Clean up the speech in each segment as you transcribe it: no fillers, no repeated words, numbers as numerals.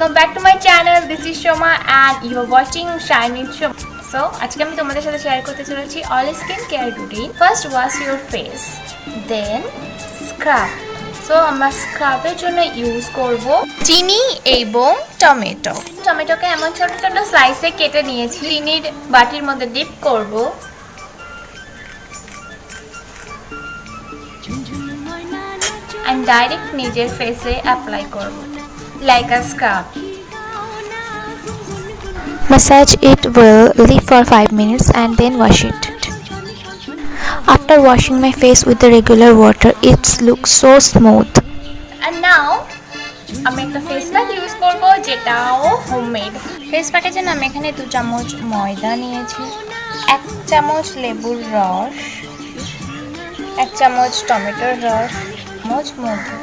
welcome back to my channel. This is Shoma and you are watching Shine with Shoma. So, আজকে আমি তোমাদের সাথে share করতে চলেছি all skin care routine. First wash your face, then scrub. So, আমরা স্ক্রাবের জন্য use করব চিনি এবং টমেটো। টমেটোকে এমন ছোট ছোট স্লাইসে কেটে নিয়েছি। চিনির বাটির মধ্যে ডিপ করব। and direct নিজের ফেসে অ্যাপ্লাই করব like a scrub. Massage it well, leave for 5 minutes and then wash it. After washing my face with the regular water, it looks so smooth. And now আমি একটা face pack use করব যেটাও homemade. Face প্যাকের জন্য আমি এখানে 2 চামচ ময়দা নিয়েছি, 1 চামচ লেবুর রস, 1 চামচ টমেটোর রস, চামচ মধু।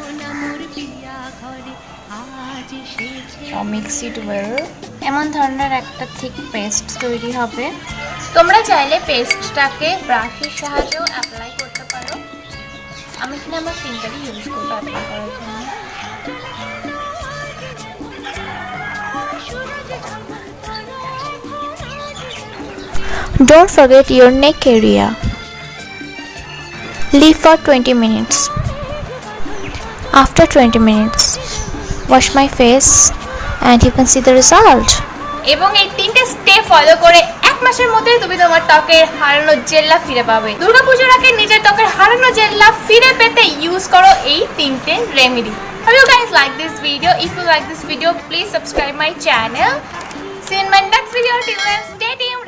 মিক্স ইট ওয়েল। এমন ধরনের একটা থিক পেস্ট তৈরি হবে। তোমরা চাইলে পেস্টটাকে ব্রাশের সাহায্যেও অ্যাপ্লাই করতে পারো। আমি এখানে আমার ফিঙ্গারই ইউজ করবো অ্যাপ্লাই করার জন্য। Don't forget your neck area. Leave for 20 minutes. After 20 minutes, wash my face and you can see the result. এবং এই 3টে স্টেপ ফলো করে 1 মাসের মধ্যে তুমি তোমার ত্বকের হারানো জেল্লা ফিরে পাবে। দুর্গাপূজার আগে নিজের ত্বকের হারানো জেল্লা ফিরে পেতে ইউজ করো এই 3টে remedy. Hope you guys like this video. If you like this video, please subscribe my channel. See you in my next video. Till then, stay tuned.